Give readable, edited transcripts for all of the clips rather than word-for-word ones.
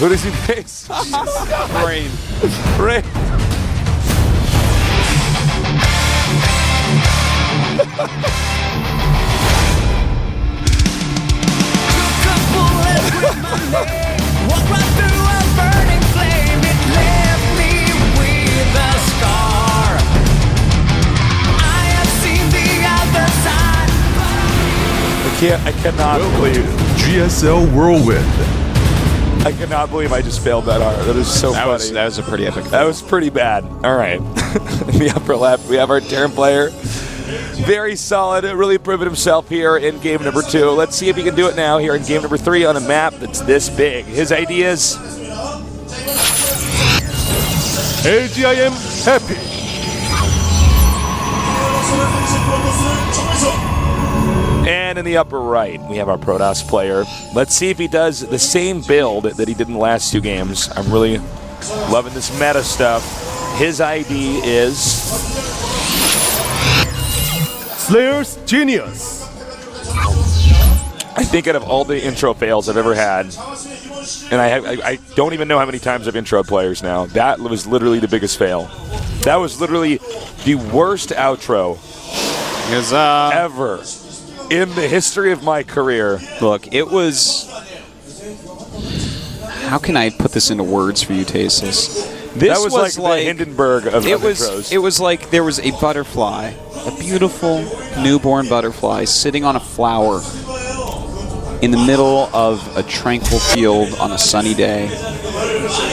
Who does he face? Rain. Rain. I cannot believe GSL Whirlwind. I cannot believe I just failed that hard. That is so funny. That was a pretty epic. That was pretty bad. All right. In the upper left, we have our Terran player. Very solid. Really proven himself here in game number 2. Let's see if he can do it now here in game number 3 on a map that's this big. His ideas. AGIM Happy. And in the upper right, we have our Protoss player. Let's see if he does the same build that he did in the last 2 games. I'm really loving this meta stuff. His ID is... Slayer's Genius. I think out of all the intro fails I've ever had, and I don't even know how many times I've introed players now, that was literally the biggest fail. That was literally the worst outro ever in the history of my career. Look, it was... How can I put this into words for you, Tasis? That was like the Hindenburg of intros. It was like there was a butterfly, a beautiful newborn butterfly, sitting on a flower in the middle of a tranquil field on a sunny day.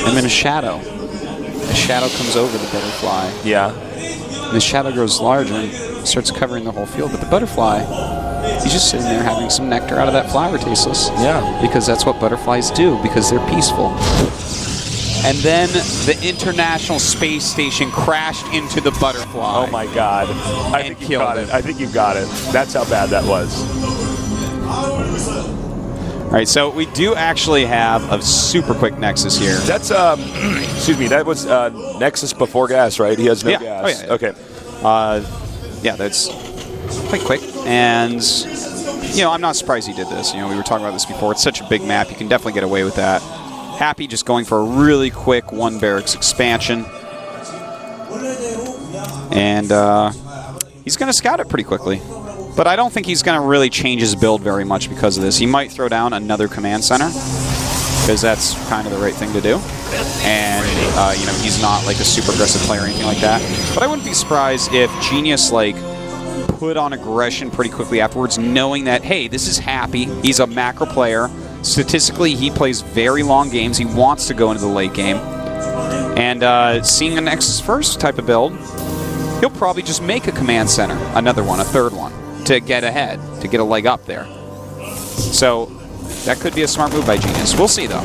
And then a shadow comes over the butterfly. Yeah. And the shadow grows larger and starts covering the whole field. But the butterfly, he's just sitting there having some nectar out of that flower, Tasteless. Yeah. Because that's what butterflies do, because they're peaceful. And then the International Space Station crashed into the butterfly. Oh my God. I think you got it. I think you got it. That's how bad that was. All right, so we do actually have a super quick Nexus here. That's, excuse me, that was Nexus before gas, right? He has no gas. Oh, yeah. Okay. Yeah, that's quite quick. And, you know, I'm not surprised he did this. You know, we were talking about this before. It's such a big map. You can definitely get away with that. Happy just going for a really quick 1 barracks expansion. And he's going to scout it pretty quickly. But I don't think he's going to really change his build very much because of this. He might throw down another command center, because that's kind of the right thing to do. And, you know, he's not like a super aggressive player or anything like that. But I wouldn't be surprised if Genius, like, put on aggression pretty quickly afterwards, knowing that, hey, this is Happy. He's a macro player. Statistically, he plays very long games. He wants to go into the late game. And seeing a Nexus First type of build, he'll probably just make a command center, another one, a third one, to get ahead, to get a leg up there. So that could be a smart move by Genius. We'll see, though.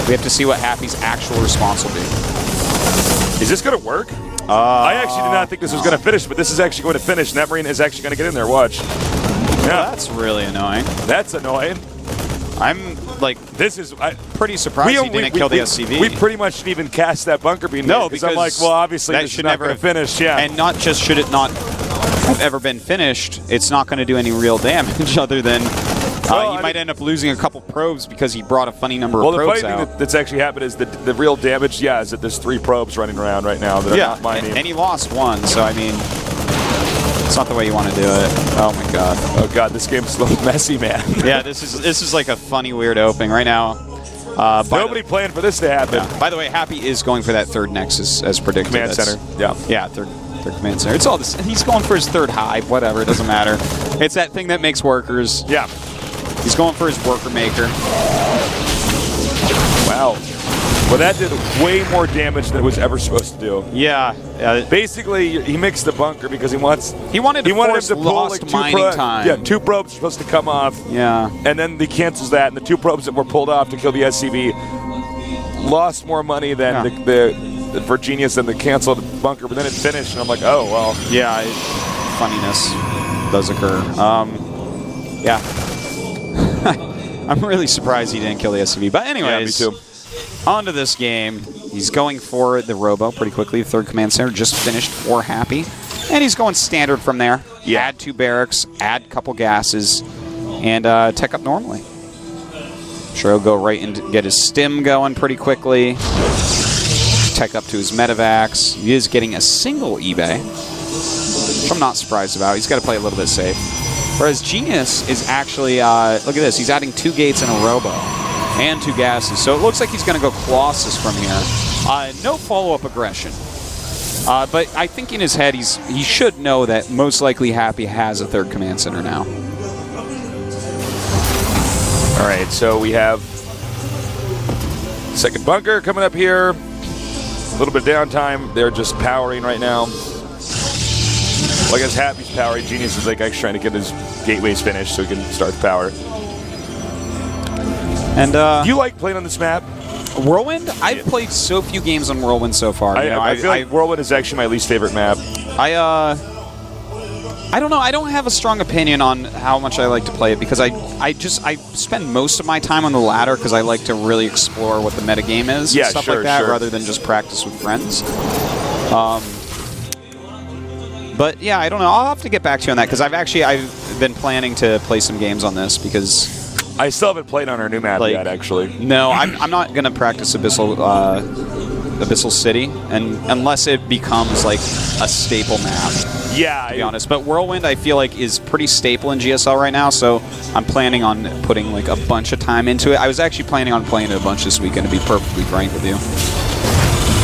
We have to see what Happy's actual response will be. Is this going to work? I actually did not think this was going to finish, but this is actually going to finish, and that Marine is actually going to get in there. Watch. Yeah. Well, that's really annoying. That's annoying. I'm, like, this is pretty surprised he didn't kill the SCV. We pretty much didn't even cast that bunker beam. No, because I'm like, well, obviously that this should is not never going to finish. Yeah. And not just should it not have ever been finished, it's not going to do any real damage other than he might end up losing a couple probes because he brought a funny number of probes out. Well, the funny thing that's actually happened is that the real damage, is that there's 3 probes running around right now that are not mining. And he lost 1, so I mean, it's not the way you want to do it. Oh my God. Oh God, this game's a little messy, man. Yeah, this is like a funny, weird opening right now. Nobody planned for this to happen. Yeah. By the way, Happy is going for that 3rd Nexus as predicted. Command center. Yeah, third command center. It's all this. He's going for his 3rd hive. Whatever, it doesn't matter. It's that thing that makes workers. Yeah. He's going for his worker maker. Wow. Well, that did way more damage than it was ever supposed to do. Yeah. Basically, he mixed the bunker because he wanted to force to pull lost like mining time. Yeah, 2 probes are supposed to come off. Yeah. And then he cancels that, and the 2 probes that were pulled off to kill the SCV lost more money than for Genius than the canceled bunker. But then it finished, and I'm like, oh well. Yeah, funniness does occur. Yeah. I'm really surprised he didn't kill the SCV. But anyways, yeah, me too. On to this game. He's going for the Robo pretty quickly. The 3rd command center just finished for Happy. And he's going standard from there. Yeah. Add 2 barracks, add a couple gases, and tech up normally. Sure, he'll go right and get his stim going pretty quickly. Tech up to his Medivacs. He is getting a single eBay, which I'm not surprised about. He's got to play a little bit safe. Whereas Genius is actually, look at this, he's adding 2 gates and a Robo and 2 gases. So it looks like he's going to go Colossus from here. No follow-up aggression. But I think in his head, he should know that most likely Happy has a 3rd command center now. All right, so we have second bunker coming up here. A little bit of downtime. They're just powering right now. Well, I guess Happy's powering. Genius is like actually trying to get his gateways finished so he can start the power. And do you like playing on this map? Whirlwind? I've played so few games on Whirlwind so far. I feel like Whirlwind is actually my least favorite map. I don't know. I don't have a strong opinion on how much I like to play it because I spend most of my time on the ladder because I like to really explore what the metagame is and stuff like that rather than just practice with friends. But yeah, I don't know. I'll have to get back to you on that because I've been planning to play some games on this because I still haven't played on our new map yet, actually. No, I'm not going to practice Abyssal City unless it becomes like a staple map. Yeah, to be honest. But Whirlwind, I feel like, is pretty staple in GSL right now, so I'm planning on putting like a bunch of time into it. I was actually planning on playing it a bunch this weekend, to be perfectly frank with you.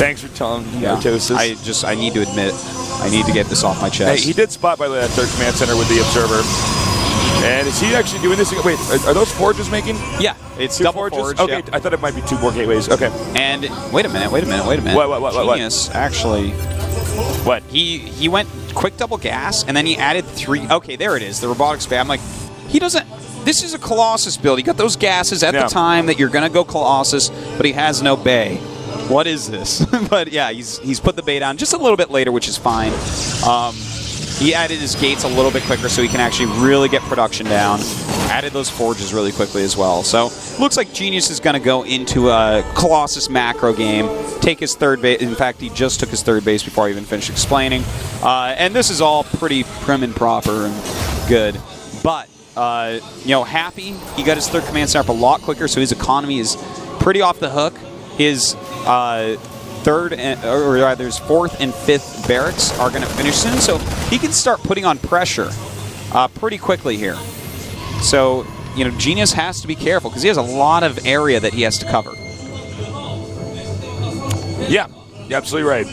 Thanks for telling me, Mitosis. I need to admit, I need to get this off my chest. Hey, he did spot by that 3rd command center with the Observer. And is he actually doing this? Wait, are those forges making? Yeah, it's 2 double forges. forge. Okay, Yeah. I thought it might be 2 more gateways. Okay. And wait a minute. What? Genius, actually. What? He went quick double gas, and then he added 3. Okay, there it is, the robotic spam. I'm like, he doesn't. This is a Colossus build. He got those gases at the time that you're going to go Colossus, but he has no bay. What is this? But yeah, he's put the bay down just a little bit later, which is fine. He added his gates a little bit quicker so he can actually really get production down. Added those forges really quickly as well. So looks like Genius is going to go into a Colossus macro game, take his 3rd base. In fact, he just took his 3rd base before I even finished explaining. And this is all pretty prim and proper and good. But, Happy, he got his 3rd command center up a lot quicker, so his economy is pretty off the hook. His 4th and 5th barracks are going to finish soon, so he can start putting on pressure pretty quickly here. So, Genius has to be careful because he has a lot of area that he has to cover. Yeah, you're absolutely right.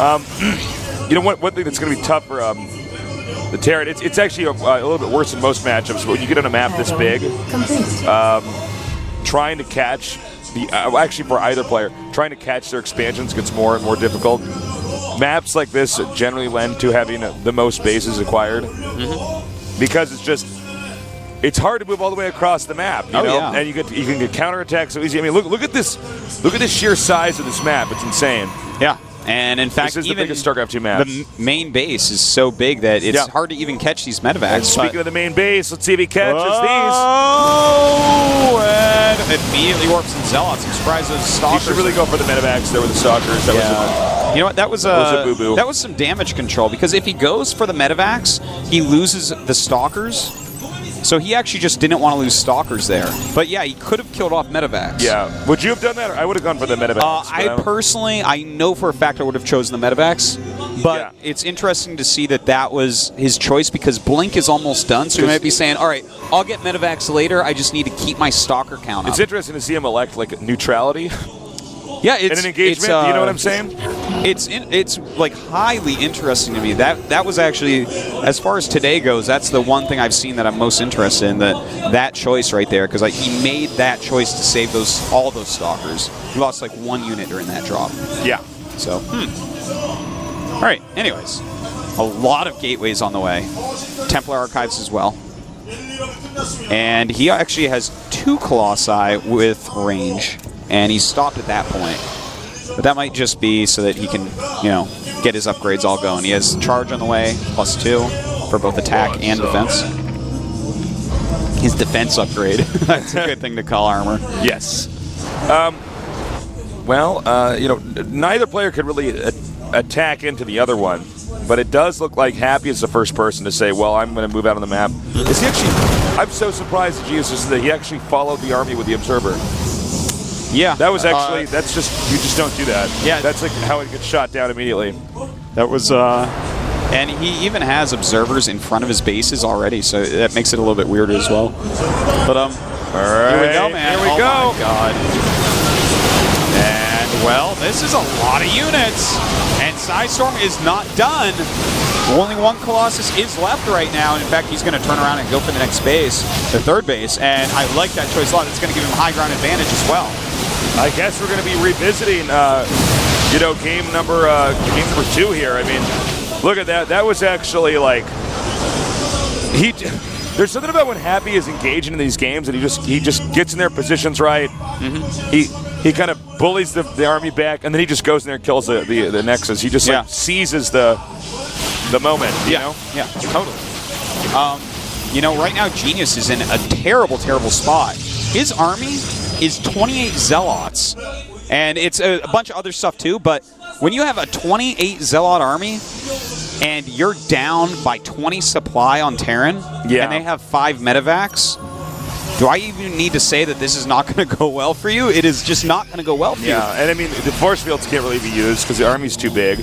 One thing that's going to be tough for the Terran, it's actually a little bit worse than most matchups, but when you get on a map this big, trying to catch actually for either player, trying to catch their expansions gets more and more difficult. Maps like this generally lend to having the most bases acquired because it's hard to move all the way across the map, you know, and you can get counterattacked so easy. I mean, look at this sheer size of this map. It's insane. Yeah. And in fact, this is even the biggest StarCraft 2 map. The main base is so big that it's hard to even catch these medevacs. And speaking of the main base, let's see if he catches these. Oh, and immediately warps and Zealots. I'm surprised those Stalkers. You should really go for the medevacs there with the Stalkers. You know what? That was a boo-boo. That was some damage control because if he goes for the medevacs, he loses the Stalkers. So he actually just didn't want to lose Stalkers there. But yeah, he could have killed off medevacs. Yeah. Would you have done that? Or I would have gone for the medevacs. I know for a fact I would have chosen the medevacs. But it's interesting to see that was his choice because Blink is almost done. So he might be saying, all right, I'll get medevacs later. I just need to keep my Stalker count up. It's interesting to see him elect like neutrality. Yeah, it's in an engagement. Do you know what I'm saying? It's like highly interesting to me. That was actually, as far as today goes, that's the one thing I've seen that I'm most interested in. That choice right there, because he made that choice to save all those Stalkers. He lost like 1 unit during that drop. Yeah. So. All right. Anyways, a lot of gateways on the way. Templar Archives as well. And he actually has 2 Colossi with range. And he stopped at that point. But that might just be so that he can, get his upgrades all going. He has charge on the way, +2 for both attack and defense. His defense upgrade. That's a good thing to call armor. Yes. Neither player could really attack into the other one. But it does look like Happy is the first person to say, well, I'm going to move out on the map. Is he actually... I'm so surprised at Genius that he actually followed the army with the Observer. Yeah. That was actually, that's just, you just don't do that. Yeah. That's like how it gets shot down immediately. That was, and he even has observers in front of his bases already, so that makes it a little bit weirder as well. But, all right. Here we go, man. Here we go. go. My God. And, well, this is a lot of units. And Psystorm is not done. Only one Colossus is left right now. In fact, he's going to turn around and go for the next base, the third base. And I like that choice a lot. It's going to give him high ground advantage as well. I guess we're going to be revisiting, you know, game number 2 here. I mean, look at that. That was actually like there's something about when Happy is engaging in these games and he just gets in their positions right. He kind of bullies the army back and then he just goes in there and kills the Nexus. He just like seizes the moment. You know? Yeah, totally. You know, right now Genius is in a terrible, terrible spot. His army is 28 Zealots, and it's a bunch of other stuff too, but when you have a 28 Zealot army and you're down by 20 supply on Terran, and they have 5 medevacs, do I even need to say that this is not going to go well for you? It is just not going to go well for you. Yeah, and I mean, the force fields can't really be used because the army's too big.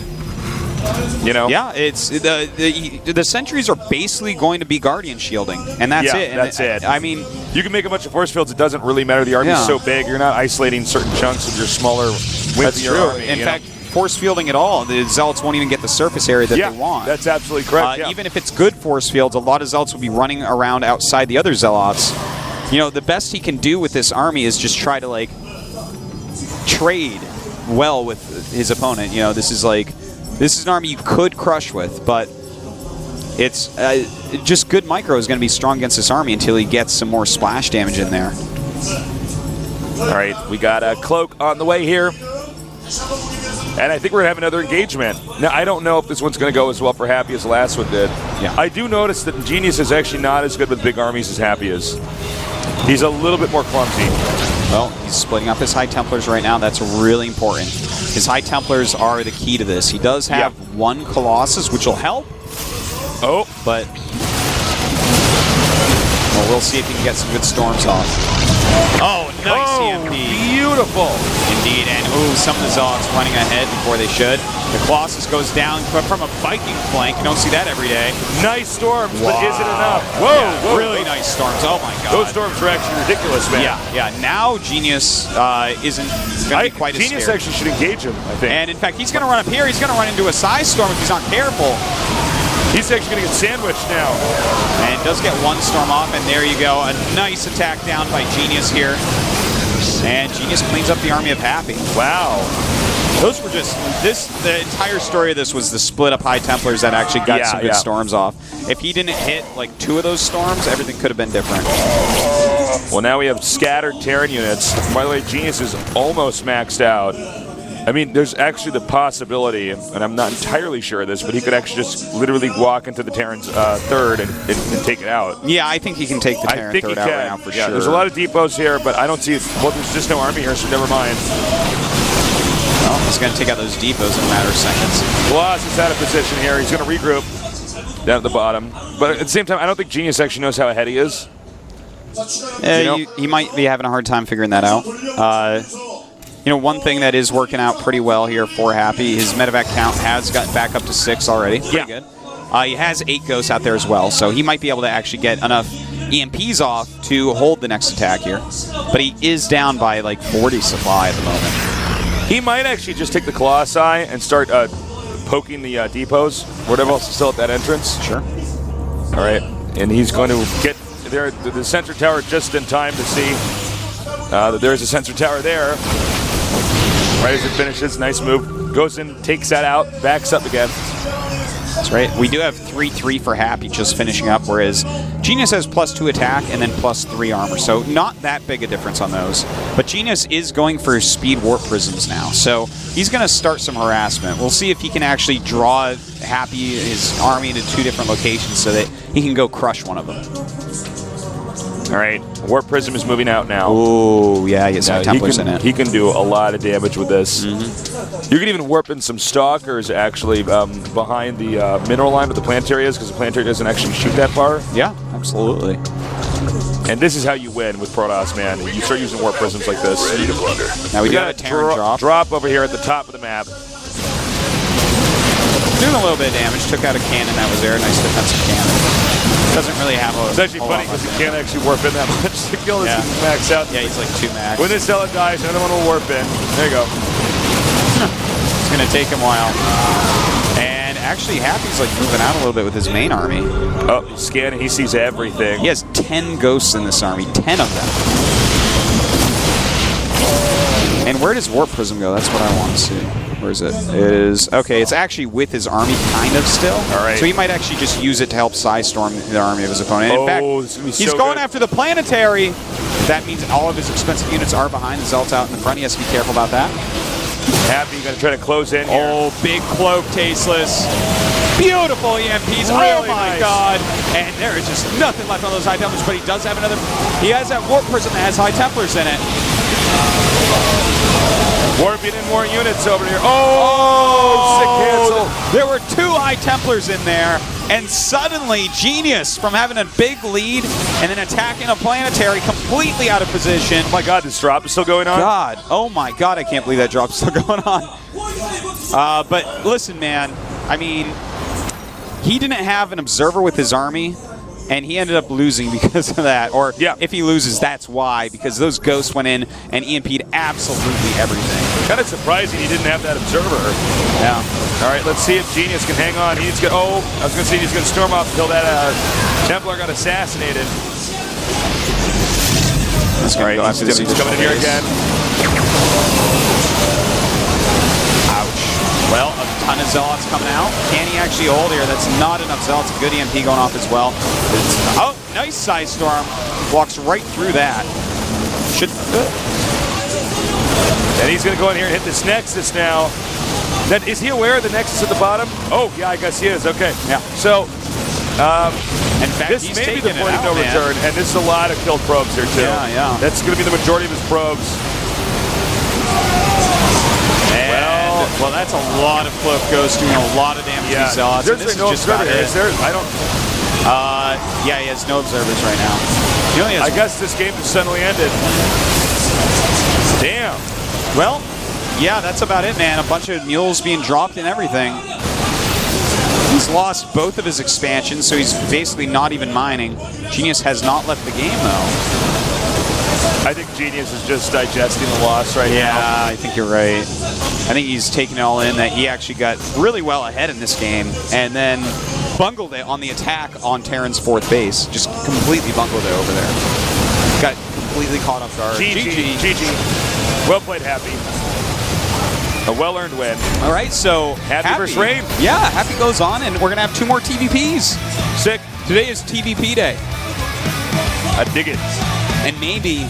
You know? Yeah, it's the sentries are basically going to be Guardian shielding, and that's it. And that's it. I mean, you can make a bunch of force fields. It doesn't really matter. The army's so big. You're not isolating certain chunks of your smaller wings of your army. In fact, force fielding at all, the Zealots won't even get the surface area that they want. That's absolutely correct. Even if it's good force fields, a lot of Zealots will be running around outside the other Zealots. You know, the best he can do with this army is just try to, like, trade well with his opponent. You know, this is an army you could crush with, but it's just good micro is going to be strong against this army until he gets some more splash damage in there. All right, we got a Cloak on the way here. And I think we're going to have another engagement. Now, I don't know if this one's going to go as well for Happy as the last one did. Yeah. I do notice that Genius is actually not as good with big armies as Happy is. He's a little bit more clumsy. Well, he's splitting up his High Templars right now. That's really important. His High Templars are the key to this. He does have one Colossus, which will help. Oh. But well, we'll see if he can get some good storms off. Oh, nice EMP. Beautiful. Indeed, and some of the Zealots running ahead before they should. The Colossus goes down from a Viking flank. You don't see that every day. Nice storms, but is it enough? Whoa, yeah, really nice storms. Oh my God. Those storms are actually ridiculous, man. Yeah. Now Genius isn't going to be quite as Genius scared. actually should engage him, I think. And in fact, he's going to run up here. He's going to run into a size storm if he's not careful. He's actually going to get sandwiched now. And does get one storm off, and there you go. A nice attack down by Genius here. And Genius cleans up the army of Happy. Wow. Those were just, the entire story of this was the split up High Templars that actually got some good storms off. If he didn't hit like 2 of those storms, everything could have been different. Well, now we have scattered Terran units. By the way, Genius is almost maxed out. I mean, there's actually the possibility, and I'm not entirely sure of this, but he could actually just literally walk into the Terran's third and take it out. Yeah, I think he can take the Terran third out right now for sure. There's a lot of depots here, but I don't see, well, there's just no army here, so never mind. Well, he's going to take out those depots in a matter of seconds. Gloss is out of position here. He's going to regroup down at the bottom. But at the same time, I don't think Genius actually knows how ahead he is. He might be having a hard time figuring that out. You know, one thing that is working out pretty well here for Happy, his medevac count has gotten back up to 6 already. Pretty good. He has 8 ghosts out there as well, so he might be able to actually get enough EMPs off to hold the next attack here. But he is down by like 40 supply at the moment. He might actually just take the Colossi and start poking the depots, whatever else is still at that entrance. Sure. All right, and he's going to get there the sensor tower just in time to see that there's a sensor tower there. Right as it finishes, nice move. Goes in, takes that out, backs up again. That's right. We do have 3-3 for Happy just finishing up, whereas Genius has +2 attack and then +3 armor, so not that big a difference on those. But Genius is going for speed warp prisms now, so he's going to start some harassment. We'll see if he can actually draw Happy, his army, into 2 different locations so that he can go crush one of them. All right, Warp Prism is moving out now. Oh, yeah, he gets High Templars in it. He can do a lot of damage with this. You can even warp in some Stalkers, actually, behind the mineral line with the planetary is, because the planetary doesn't actually shoot that far. Yeah, absolutely. And this is how you win with Protoss, man. You start using Warp Prisms like this. Now we got got a Terran drop. Drop over here at the top of the map. Doing a little bit of damage. Took out a cannon that was there. Nice defensive cannon. Doesn't really have a... It's actually funny because he can't actually warp in that much to kill this max out. Yeah, he's like 2 max. When this Zella dies, another one will warp in. There you go. It's going to take him a while. And actually, Happy's like moving out a little bit with his main army. Oh, he's scanning. He sees everything. He has 10 ghosts in this army. 10 of them. And where does Warp Prism go? That's what I want to see. Where is it? It is... Okay, it's actually with his army kind of still. All right. So he might actually just use it to help Psystorm the army of his opponent. In fact, he's going after the planetary. That means all of his expensive units are behind. The Zealot's out in the front. He has to be careful about that. Happy, going to try to close in here. Oh, big cloak, Tasteless. Beautiful EMPs. Really oh my nice. God. And there is just nothing left on those High Templars, but he does have another... He has that Warp Prism that has High Templars in it. Warping in more units over here. Oh, sick cancel. There were 2 High Templars in there, and suddenly Genius, from having a big lead and then attacking a planetary completely out of position. Oh my God, this drop is still going on? God, oh my God, I can't believe that drop's still going on. But listen, man, I mean, he didn't have an observer with his army, and he ended up losing because of that. Or if he loses, that's why, because those ghosts went in and EMP'd absolutely everything. Kind of surprising he didn't have that observer. Yeah. All right, let's see if Genius can hang on. He's going. Oh, I was going to say he's going to storm off until that Templar got assassinated. All right, he's coming in here again. Ouch. Well, a ton of Zealots coming out. Can he actually hold here? That's not enough Zealots. A good EMP going off as well. Oh, nice Psystorm. Walks right through that. Should... And he's going to go in here and hit this Nexus now. Then, is he aware of the Nexus at the bottom? Oh, yeah, I guess he is. Okay. Yeah. So, in fact, this may be the point of no return, and this is a lot of killed probes here, too. Yeah, yeah. That's going to be the majority of his probes. Well, that's a lot of Cloak Ghosts doing a lot of damage to Zealots. There's no observer here. Is there? I don't... yeah, he has no observers right now. He only has I guess this game just suddenly ended. Damn. Well, yeah, that's about it, man. A bunch of mules being dropped and everything. He's lost both of his expansions, so he's basically not even mining. Genius has not left the game, though. I think Genius is just digesting the loss right now. Yeah, I think you're right. I think he's taking it all in that he actually got really well ahead in this game and then bungled it on the attack on Terran's 4th base. Just completely bungled it over there. Got completely caught off guard. GG. Well played, Happy. A well-earned win. All right, so Happy versus Rain. Yeah, Happy goes on, and we're going to have 2 more TVPs. Sick. Today is TVP day. I dig it. And maybe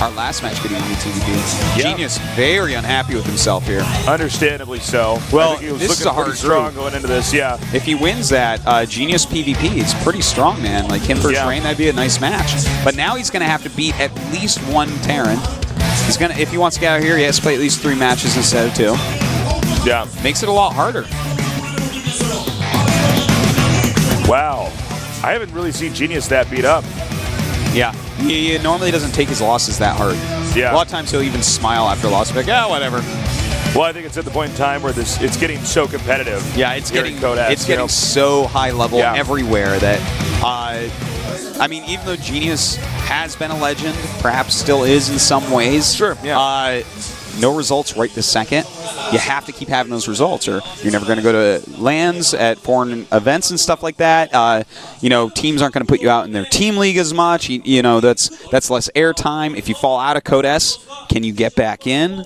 our last match could even be TVP. Yeah. Genius very unhappy with himself here. Understandably so. Well, I think he was this is looking a hard strong group. going into this, yeah. If he wins that Genius PvP, it's pretty strong, man. Like him versus Rain, that'd be a nice match. But now he's going to have to beat at least 1 Terran. He's gonna, if he wants to get out here, he has to play at least 3 matches instead of 2. Yeah. Makes it a lot harder. Wow. I haven't really seen Genius that beat up. Yeah. He normally doesn't take his losses that hard. Yeah. A lot of times he'll even smile after a loss. Like, yeah, whatever. Well, I think it's at the point in time where it's getting so competitive. Yeah, it's getting Codex, getting so high level everywhere that I mean, even though Genius has been a legend, perhaps still is in some ways. Sure. Yeah. No results right this second. You have to keep having those results, or you're never going to go to lands at foreign events and stuff like that. You know, teams aren't going to put you out in their team league as much. You know, that's less airtime. If you fall out of Code S, can you get back in?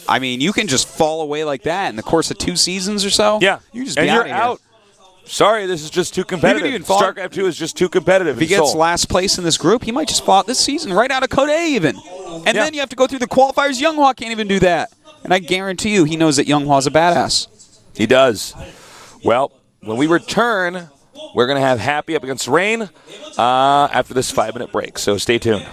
I mean, you can just fall away like that in the course of 2 seasons or so. Yeah. You just and be you're out. Sorry, this is just too competitive. Even fall. StarCraft 2 is just too competitive. If he gets last place in this group, he might just fall out this season right out of Code A even. And then you have to go through the qualifiers. Younghwa can't even do that. And I guarantee you he knows that Younghwa's a badass. He does. Well, when we return, we're going to have Happy up against Rain after this 5-minute break. So stay tuned.